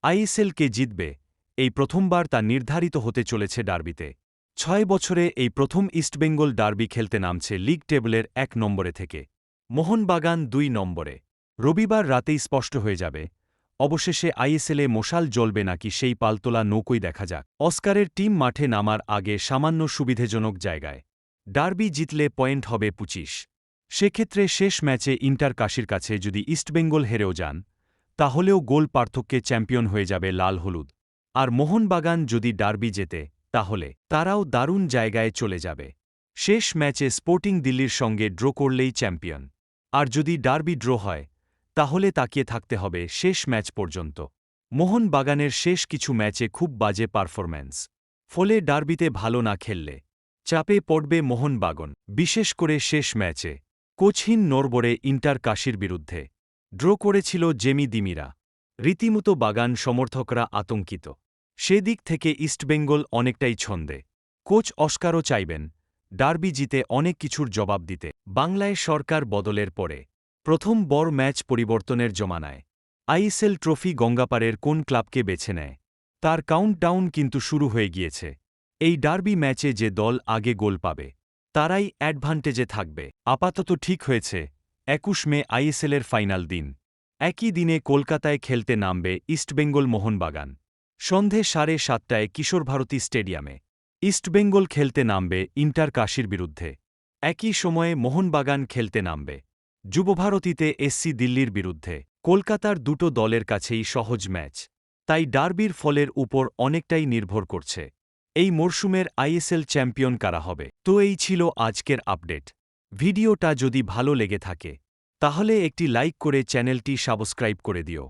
ISL কে জিতবে, এই প্রথমবার তা নির্ধারিত হতে চলেছে ডার্বিতে। ৬ বছরে এই প্রথম ইস্টবেঙ্গল ডার্বি খেলতে নামছে লিগ টেবলের ১ নম্বরে থেকে। মোহনবাগান ২ নম্বরে। রবিবার রাতেই স্পষ্ট হয়ে যাবে, অবশেষে আইএসএলে মশাল জ্বলবে নাকি সেই পালতোলা নৌকোই দেখা যাক। অস্কারের টিম মাঠে নামার আগে সামান্য সুবিধেজনক জায়গায়। ডার্বি জিতলে পয়েন্ট হবে ২৫। সেক্ষেত্রে শেষ ম্যাচে ইন্টার কাশির কাছে যদি ইস্টবেঙ্গল হেরেও যান, তাহলেও গোল পার্থক্যে চ্যাম্পিয়ন হয়ে যাবে লাল হলুদ। আর মোহনবাগান যদি ডার্বি জেতে, তাহলে তারাও দারুণ জায়গায় চলে যাবে। শেষ ম্যাচে স্পোর্টিং দিল্লির সঙ্গে ড্র করলেই চ্যাম্পিয়ন। আর যদি ডার্বি ড্র হয়, তাহলে তাকিয়ে থাকতে হবে শেষ ম্যাচ পর্যন্ত। মোহনবাগানের শেষ কিছু ম্যাচে খুব বাজে পারফরম্যান্স। ফলে ডার্বিতে ভালো না খেললে চাপে পড়বে মোহনবাগান, বিশেষ করে শেষ ম্যাচে। কোচহীন নড়বড়ে ইন্টার কাশির বিরুদ্ধে ড্র করেছিল জেমি দিমিরা। রীতিমতো বাগান সমর্থকরা আতঙ্কিত। সেদিক থেকে ইস্টবেঙ্গল অনেকটাই ছন্দে। কোচ অস্কারও চাইবেন ডার্বি জিতে অনেক কিছুর জবাব দিতে। বাংলায় সরকার বদলের পরে প্রথম বড় ম্যাচ পরিবর্তনের জমানায় আইএসএল ট্রফি গঙ্গাপাড়ের কোন ক্লাবকে বেছে নেয়, তার কাউন্টডাউন কিন্তু শুরু হয়ে গিয়েছে। এই ডার্বি ম্যাচে যে দল আগে গোল পাবে, তারাই অ্যাডভান্টেজে থাকবে। আপাতত ঠিক হয়েছে ২১ মে আইএসএলের ফাইনাল দিন। একই দিনে কলকাতায় খেলতে নামবে ইস্টবেঙ্গল মোহনবাগান। সন্ধে ৭:৩০টায় কিশোরভারতী স্টেডিয়ামে ইস্টবেঙ্গল খেলতে নামবে ইন্টার কাশির বিরুদ্ধে। একই সময়ে মোহনবাগান খেলতে নামবে যুবভারতীতে এসসি দিল্লির বিরুদ্ধে। কলকাতার দুটো দলের কাছেই সহজ ম্যাচ, তাই ডার্বির ফলের উপর অনেকটাই নির্ভর করছে এই মরশুমের আইএসএল চ্যাম্পিয়ন কারা হবে। তো এই ছিল আজকের আপডেট। ভিডিওটা যদি ভালো লেগে থাকে, তাহলে একটি লাইক করে চ্যানেলটি সাবস্ক্রাইব করে দিও।